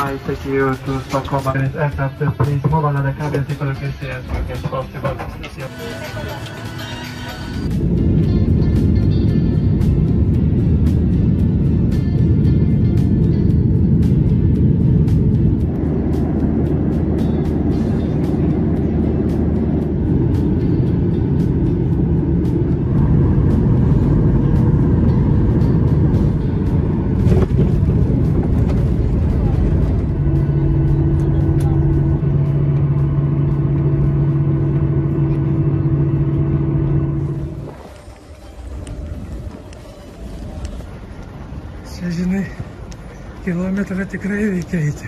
I take you to Stockholm after please move on the cabin so you can see as much as possible. Čia, žinai, kilometrą tikrai reikia eiti.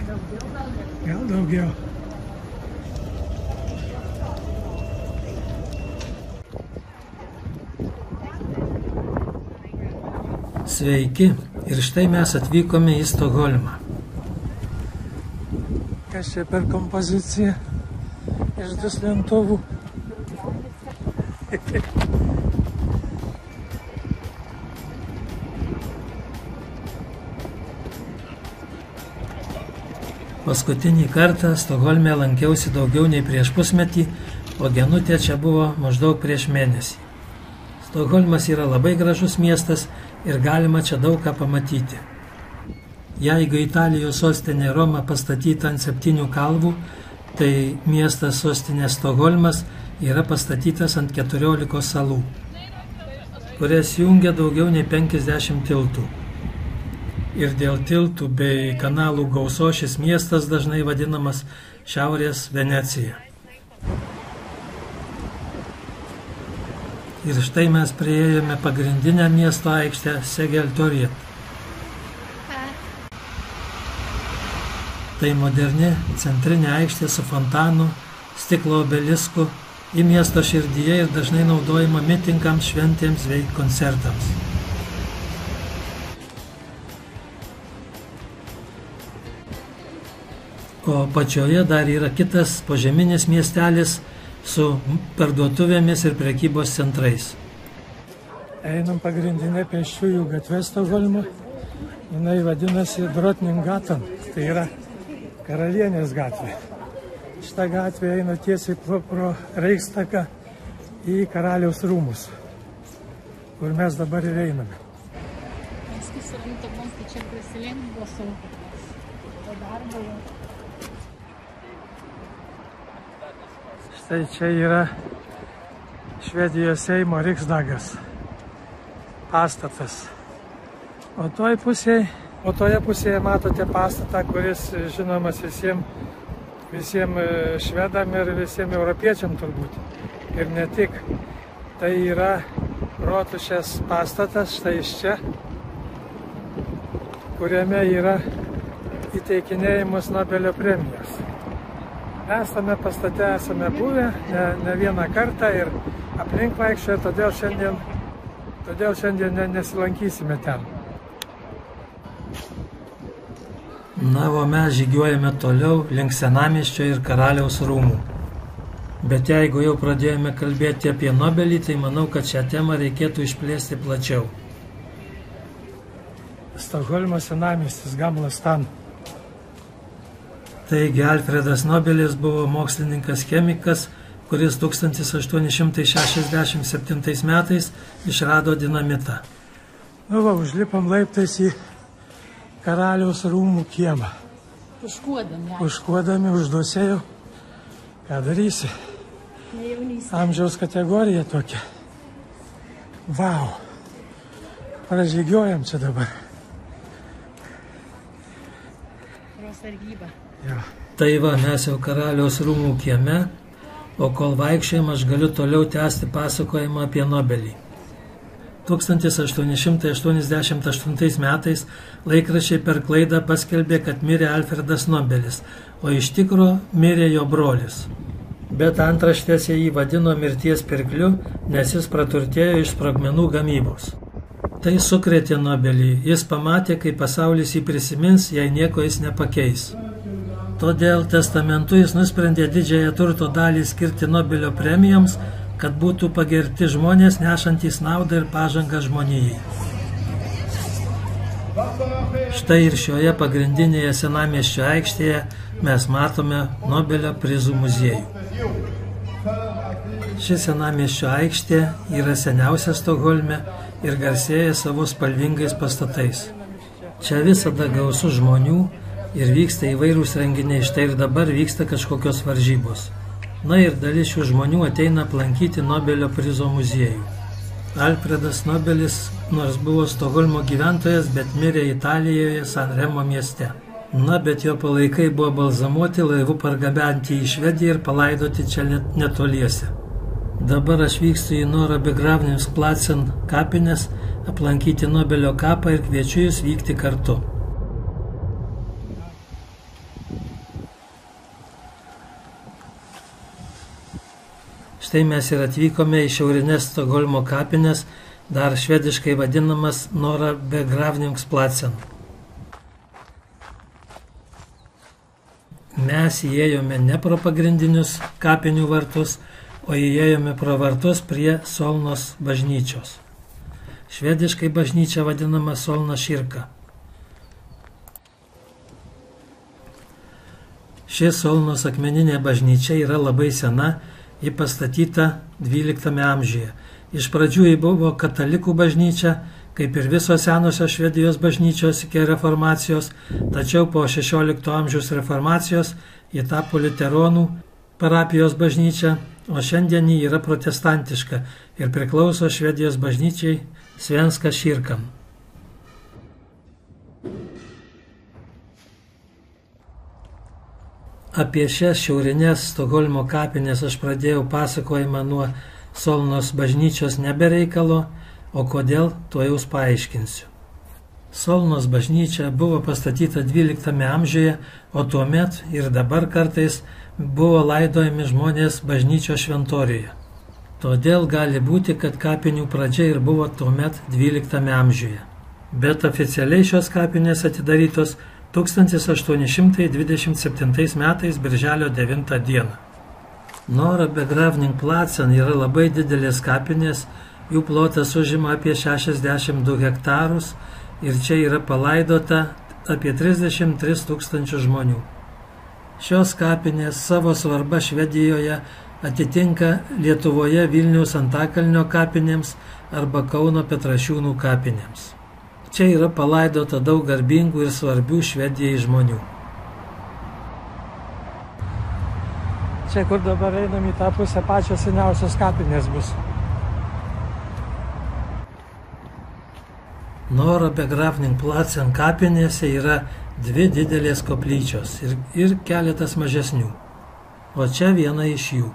Gal daugiau. Sveiki, ir štai mes atvykome į Stokholmą. Kas čia per kompozicija iš duslintuvų? Paskutinį kartą Stokholme lankiausi daugiau nei prieš pusmetį, o Genutė čia buvo maždaug prieš mėnesį. Stokholmas yra labai gražus miestas ir galima čia daug ką pamatyti. Jeigu Italijos sostinė Roma pastatyta ant 7 kalvų, tai miestas sostinė Stokholmas yra pastatytas ant 14 salų, kurias jungia daugiau nei 50 tiltų. Ir dėl tiltų bei kanalų gausos šis miestas dažnai vadinamas Šiaurės Venecija. Ir štai mes priėjome pagrindinę miesto aikštę Segeltorget. Tai moderni centrinė aikštė su fontanu, stiklo obelisku, į miesto širdyje ir dažnai naudojama mitingams, šventėms bei koncertams. O pačioje dar yra kitas požeminis miestelis su parduotuvėmis ir prekybos centrais. Einam pagrindinė pėsčiųjų gatvė Stokholmo. Jinai vadinasi Drottninggatan, tai yra Karalienės gatvė. Šitą gatvę eina tiesiai pro Reichstagą į Karaliaus rūmus, kur mes dabar ir einame. Štai čia yra Švedijos Seimo Riksdagas pastatas. O toje pusėje matote pastatą, kuris žinomas visiems švedam ir visiems europiečiam turbūt. Ir ne tik. Tai yra Rotušės pastatas, štai iš čia, kuriame yra įteikinėjimas Nobelio premijos. Mes tame pastate esame buvę ne vieną kartą ir aplink vaikščioje, todėl šiandien nesilankysime ten. Na, o mes žygiuojame toliau link Senamiesčio ir Karaliaus rūmų. Bet jeigu jau pradėjome kalbėti apie Nobelį, tai manau, kad šią temą reikėtų išplėsti plačiau. Stokholmo senamiestis Gamla stan. Taigi Alfredas Nobelis buvo mokslininkas chemikas, kuris 1867 metais išrado dinamitą. Nu va, užlipam laiptais į Karaliaus rūmų kiemą. Užkuodami, užduosėjau. Ką darysi? Amžiaus kategorija tokia. Vau. Pražygiuojam čia dabar. Ja. Tai va, mes jau Karaliaus rūmų kieme, o kol vaikščiojam, aš galiu toliau tęsti pasakojimą apie Nobelį. 1888 metais laikraščiai per klaidą paskelbė, kad mirė Alfredas Nobelis, o iš tikro mirė jo brolis. Bet antraštėse jį vadino mirties pirkliu, nes jis praturtėjo iš sprogmenų gamybos. Tai sukrėtė Nobelį, jis pamatė, kai pasaulis jį prisimins, jei nieko jis nepakeis. Todėl testamentu jis nusprendė didžiąją turto dalį skirti Nobelio premijoms, kad būtų pagerti žmonės nešantys naudą ir pažangą žmonijai. Štai ir šioje pagrindinėje senamiesčio aikštėje mes matome Nobelio prizų muziejų. Ši senamiesčio aikštė yra seniausia Stokholme ir garsėja savo spalvingais pastatais. Čia visada gausu žmonių ir vyksta įvairūs renginiai. Štai ir dabar vyksta kažkokios varžybos. Na ir dalis šių žmonių ateina aplankyti Nobelio prizo muziejų. Alfredas Nobelis nors buvo Stokholmo gyventojas, bet mirė Italijoje San Remo mieste. Na, bet jo palaikai buvo balzamuoti, laivu pargabenti į Švediją ir palaidoti čia netoliese. Dabar aš vykstu į Norra begravningsplatsen kapines, aplankyti Nobelio kapą ir kviečiu jūs vykti kartu. Štai mes ir atvykome į šiaurinės Stokholmo kapines, dar švediškai vadinamas Norra begravningsplatsen. Mes įėjome ne pro pagrindinius kapinių vartus, o įėjome pro vartus prie Solnos bažnyčios. Švediškai bažnyčia vadinama Solna Širka. Ši Solnos akmeninė bažnyčia yra labai sena, ji pastatyta XII amžiuje. Iš pradžių ji buvo katalikų bažnyčia, kaip ir visos senosios Švedijos bažnyčios iki reformacijos, tačiau po XVI amžiaus reformacijos ji tapo liuteronų parapijos bažnyčia, o šiandien ji yra protestantiška ir priklauso Švedijos bažnyčiai Svenska Kyrkan. Apie šias šiaurinės Stokholmo kapinės aš pradėjau pasakojimą nuo Solnos bažnyčios nebereikalo, o kodėl, to jau paaiškinsiu. Solnos bažnyčia buvo pastatyta XII amžiuje, o tuomet ir dabar kartais buvo laidojami žmonės bažnyčios šventoriuje. Todėl gali būti, kad kapinių pradžia ir buvo tuomet XII amžiuje. Bet oficialiai šios kapinės atidarytos 1827 metais birželio 9 dieną. Norra begravningsplatsen yra labai didelės kapinės, jų plotas užima apie 62 hektarus ir čia yra palaidota apie 33 tūkstančių žmonių. Šios kapinės savo svarba Švedijoje atitinka Lietuvoje Vilniaus Antakalnio kapinėms arba Kauno Petrašiūnų kapinėms. Čia yra palaidota daug garbingų ir svarbių Švedijai žmonių. Čia, kur dabar einam į tą pusę, pačios seniausios kapinės bus. Norra begravningsplatsen kapinėse yra dvi didelės koplyčios ir keletas mažesnių, o čia viena iš jų.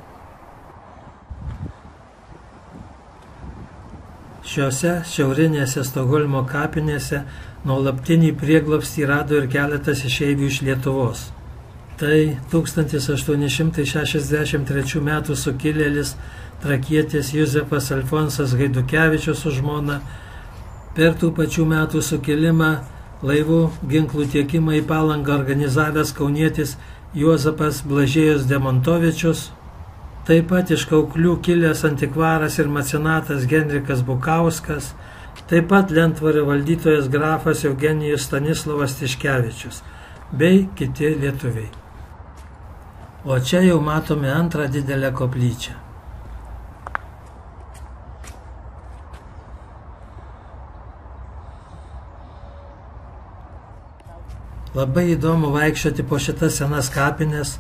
Šiuose šiaurinėse Stokholmo kapinėse nuolatinį prieglobstį rado ir keletas išeivių iš Lietuvos. Tai 1863 metų sukilėlis trakietis Juzefas Alfonsas Gaidukevičius su žmona, per tų pačių metų sukilimą laivų ginklų tiekimą į Palangą organizavęs kaunietis Juozapas Blažiejus Demontovičius, taip pat iš Kauklių kilęs antikvaras ir mecenatas Henrikas Bukauskas, taip pat Lentvario valdytojas grafas Eugenijus Stanislavas Tiškevičius, bei kiti lietuviai. O čia jau matome antrą didelę koplyčią. Labai įdomu vaikščioti po šitas senas kapines,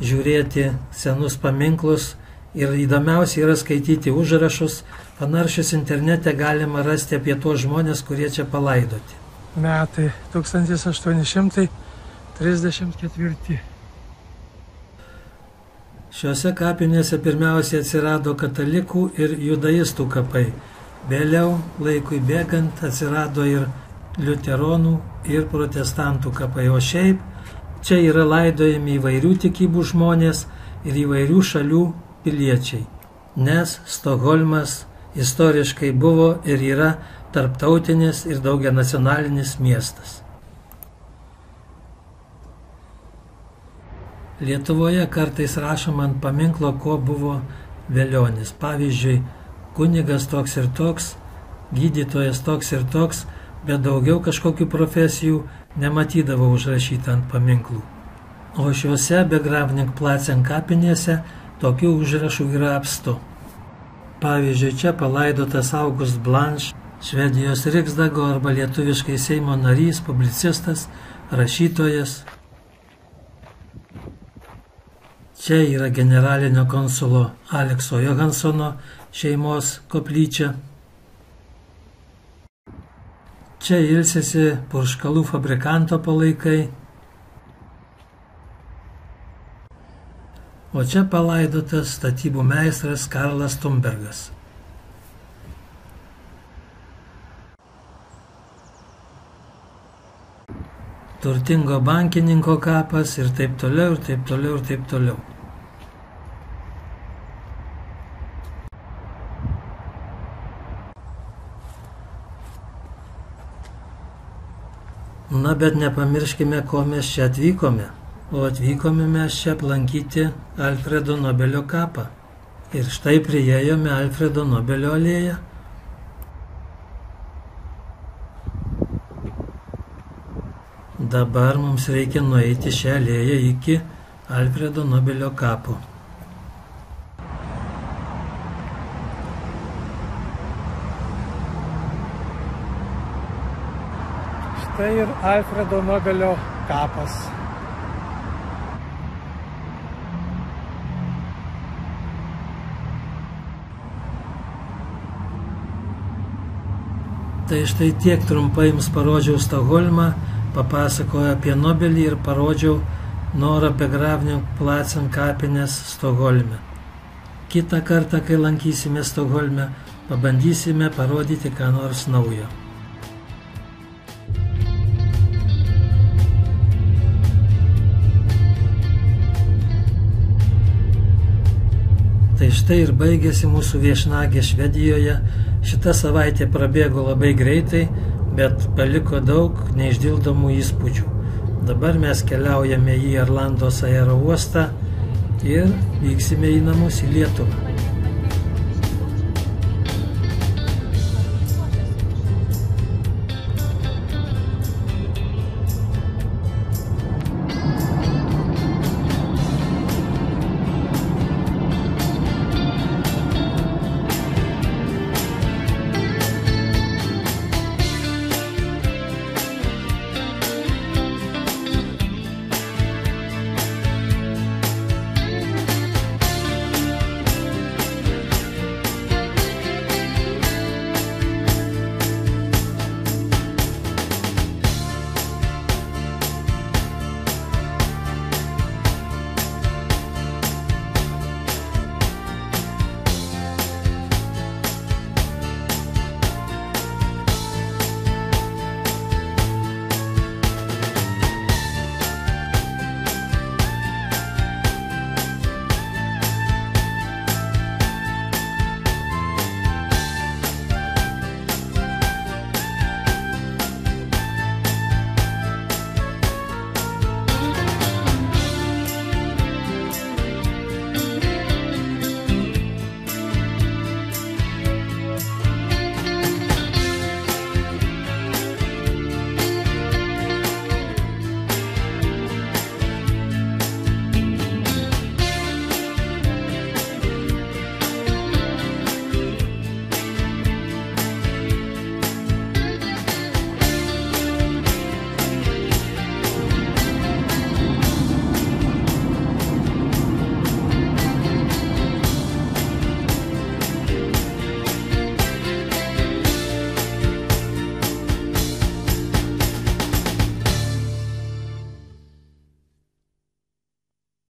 žiūrėti senus paminklus ir įdomiausia yra skaityti užrašus. Panaršius internete galima rasti apie tuos žmonės, kurie čia palaidoti. Metai 1834. Šiuose kapinėse pirmiausiai atsirado katalikų ir judaistų kapai. Vėliau, laikui bėgant, atsirado ir liuteronų ir protestantų kapai. O šiaip čia yra laidojami įvairių tikybų žmonės ir įvairių šalių piliečiai, nes Stokholmas istoriškai buvo ir yra tarptautinis ir daugianacionalinis miestas. Lietuvoje kartais rašoma ant paminklo, ko buvo velionis. Pavyzdžiui, kunigas toks ir toks, gydytojas toks ir toks bet daugiau kažkokių profesijų nematydavo užrašyta ant paminklų. O šiuose Begravnikplatsen kapinėse tokių užrašų yra apstu. Pavyzdžiui, čia palaidotas August Blanche, Švedijos Riksdago arba lietuviškai Seimo narys, publicistas, rašytojas. Čia yra generalinio konsulo Alekso Johansono šeimos koplyčia. Čia ilsisi purškalų fabrikanto palaikai. O čia palaidotas statybų meistras Karlas Tumbergas. Turtingo bankininko kapas ir taip toliau, ir taip toliau, ir taip toliau. Na, bet nepamirškime, ko mes čia atvykome. O atvykome mes čia aplankyti Alfredo Nobelio kapą. Ir štai priėjome Alfredo Nobelio alėją. Dabar mums reikia nueiti šią alėją iki Alfredo Nobelio kapo. Štai ir Alfredo Nobelio kapas. Tai štai tiek trumpai jums parodžiau Stokholmą, papasakoju apie Nobelį ir parodžiau Nora Begravnikplatsen kapines Stokholme. Kitą kartą, kai lankysime Stokholme, pabandysime parodyti ką nors naujo. Tai štai ir baigėsi mūsų viešnagė Švedijoje. Šita savaitė prabėgo labai greitai, bet paliko daug neišdildomų įspūdžių. Dabar mes keliaujame į Arlandos aerouostą ir vyksime į namus į Lietuvą.